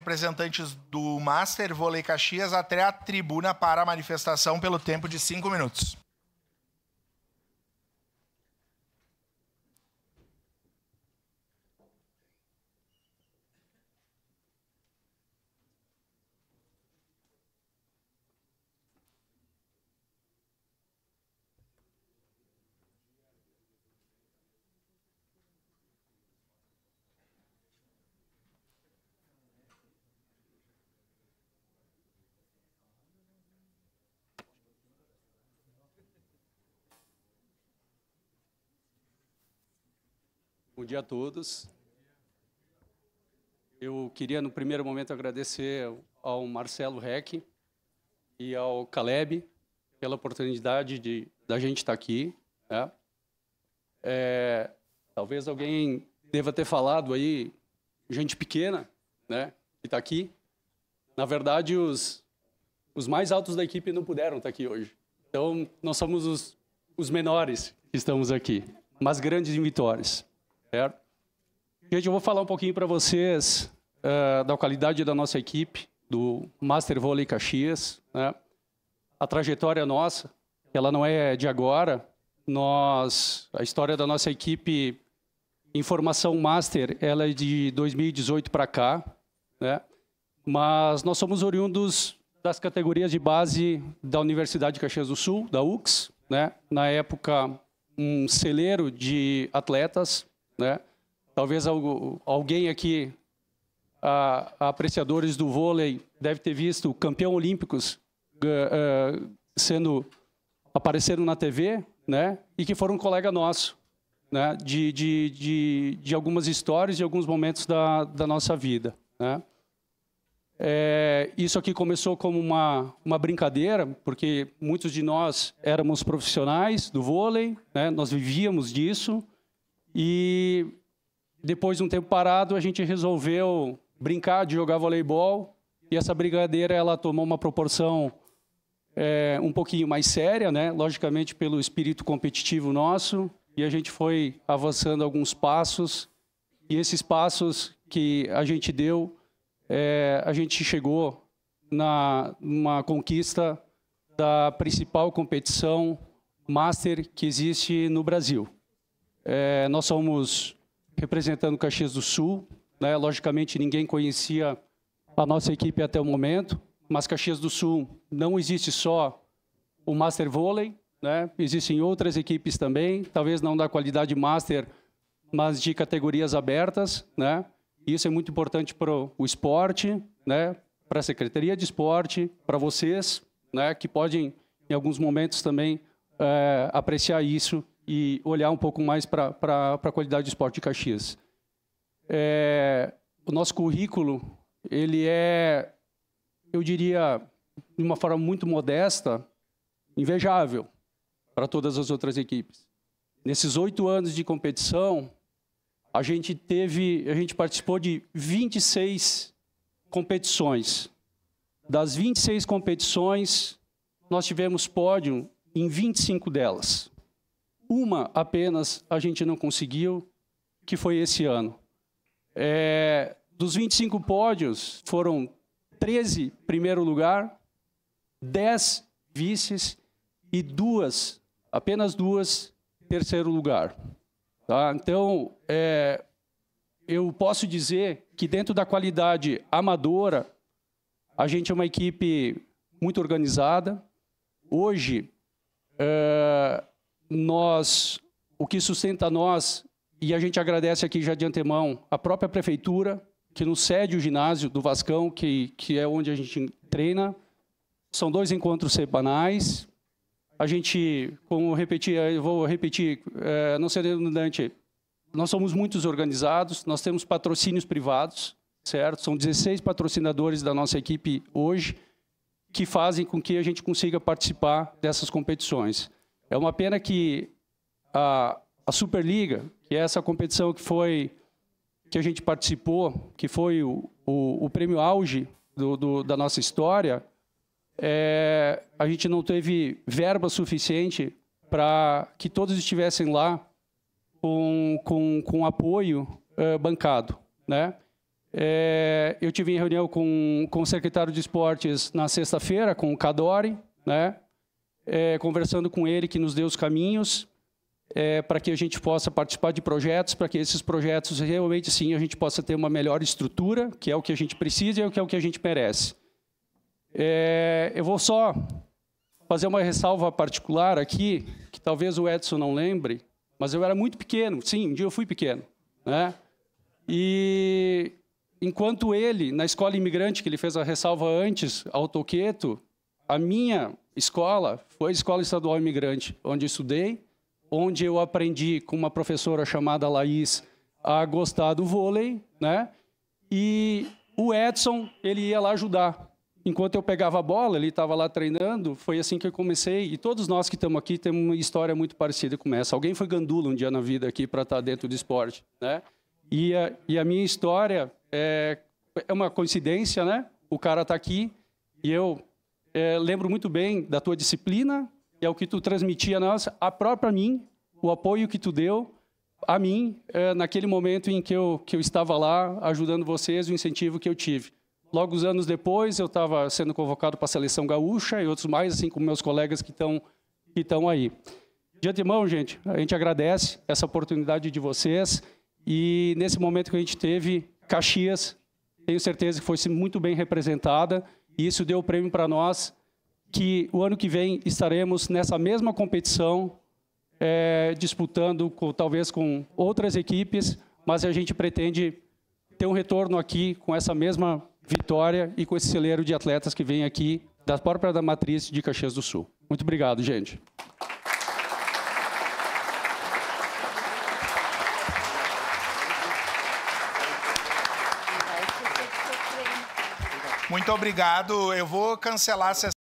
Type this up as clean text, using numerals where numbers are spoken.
representantes do Master Vôlei Caxias até a tribuna para a manifestação pelo tempo de 5 minutos. Bom dia a todos. Eu queria, no primeiro momento, agradecer ao Marcelo Reck e ao Caleb pela oportunidade da gente estar aqui, né? Talvez alguém deva ter falado aí, gente pequena, né, que está aqui. Na verdade, os mais altos da equipe não puderam estar aqui hoje. Então, nós somos os menores que estamos aqui, mas grandes em vitórias. Certo? Gente, eu vou falar um pouquinho para vocês da qualidade da nossa equipe, do Master Vôlei Caxias, né? A trajetória nossa, ela não é de agora. A história da nossa equipe em formação Master, ela é de 2018 para cá, né? Mas nós somos oriundos das categorias de base da Universidade de Caxias do Sul, da UX, né? Na época, um celeiro de atletas, né? Talvez alguém aqui, apreciadores do vôlei, deve ter visto campeão olímpicos aparecendo na TV, né? E que foram um colega nosso, né? De algumas histórias, de alguns momentos da nossa vida, né? Isso aqui começou como uma brincadeira, porque muitos de nós éramos profissionais do vôlei, né? Nós vivíamos disso. E depois de um tempo parado, a gente resolveu brincar de jogar voleibol. E essa brincadeira ela tomou uma proporção um pouquinho mais séria, né? Logicamente pelo espírito competitivo nosso. E a gente foi avançando alguns passos. E esses passos que a gente deu, a gente chegou numa conquista da principal competição Master que existe no Brasil. Nós somos representando Caxias do Sul, né? Logicamente ninguém conhecia a nossa equipe até o momento, mas Caxias do Sul não existe só o Master Vôlei, né? Existem outras equipes também, talvez não da qualidade Master, mas de categorias abertas, né? Isso é muito importante para o esporte, né? Para a Secretaria de Esporte, para vocês, né? Que podem em alguns momentos também apreciar isso e olhar um pouco mais para a qualidade do esporte de Caxias. O nosso currículo, ele eu diria, de uma forma muito modesta, invejável para todas as outras equipes. Nesses 8 anos de competição, a gente participou de 26 competições. Das 26 competições, nós tivemos pódio em 25 delas. Uma apenas a gente não conseguiu, que foi esse ano. Dos 25 pódios, foram 13 primeiro lugar, 10 vices e apenas duas terceiro lugar. Tá? Então, eu posso dizer que dentro da qualidade amadora, a gente é uma equipe muito organizada. Hoje, o que sustenta nós, e a gente agradece aqui já de antemão, a própria prefeitura, que nos cede o ginásio do Vascão, que é onde a gente treina. São 2 encontros semanais. A gente, eu vou repetir, não ser redundante, nós somos muito organizados, nós temos patrocínios privados, certo? São 16 patrocinadores da nossa equipe hoje, que fazem com que a gente consiga participar dessas competições. É uma pena que a Superliga, que é essa competição que a gente participou, que foi o prêmio auge da nossa história, a gente não teve verba suficiente para que todos estivessem lá com apoio bancado, né? Eu tive em reunião com o secretário de esportes na sexta-feira, com o Cadore, né? Conversando com ele, que nos deu os caminhos para que a gente possa participar de projetos, para que esses projetos realmente, sim, a gente possa ter uma melhor estrutura, que é o que a gente precisa e que é o que a gente merece. Eu vou só fazer uma ressalva particular aqui, que talvez o Edson não lembre, mas eu era muito pequeno. Sim, um dia eu fui pequeno, né? E enquanto ele, na escola imigrante, que ele fez a ressalva antes, ao Toqueto, a minha escola foi a Escola Estadual Imigrante, onde eu estudei, onde eu aprendi com uma professora chamada Laís a gostar do vôlei, né? E o Edson, ele ia lá ajudar. Enquanto eu pegava a bola, ele estava lá treinando, foi assim que eu comecei. E todos nós que estamos aqui temos uma história muito parecida com essa. Alguém foi gandula um dia na vida aqui para estar dentro do esporte, né? E a minha história é uma coincidência, né? O cara está aqui e eu lembro muito bem da tua disciplina, que é o que tu transmitia a nós, a própria mim, o apoio que tu deu a mim naquele momento em que eu estava lá ajudando vocês, o incentivo que eu tive. Logo, uns anos depois, eu estava sendo convocado para a Seleção Gaúcha e outros mais, assim como meus colegas que estão aí. De antemão, gente, a gente agradece essa oportunidade de vocês e nesse momento que a gente teve, Caxias, tenho certeza que foi muito bem representada e isso deu o prêmio para nós, que o ano que vem estaremos nessa mesma competição, disputando talvez com outras equipes, mas a gente pretende ter um retorno aqui com essa mesma vitória e com esse celeiro de atletas que vem aqui da própria da matriz de Caxias do Sul. Muito obrigado, gente. Muito obrigado. Eu vou cancelar a sessão.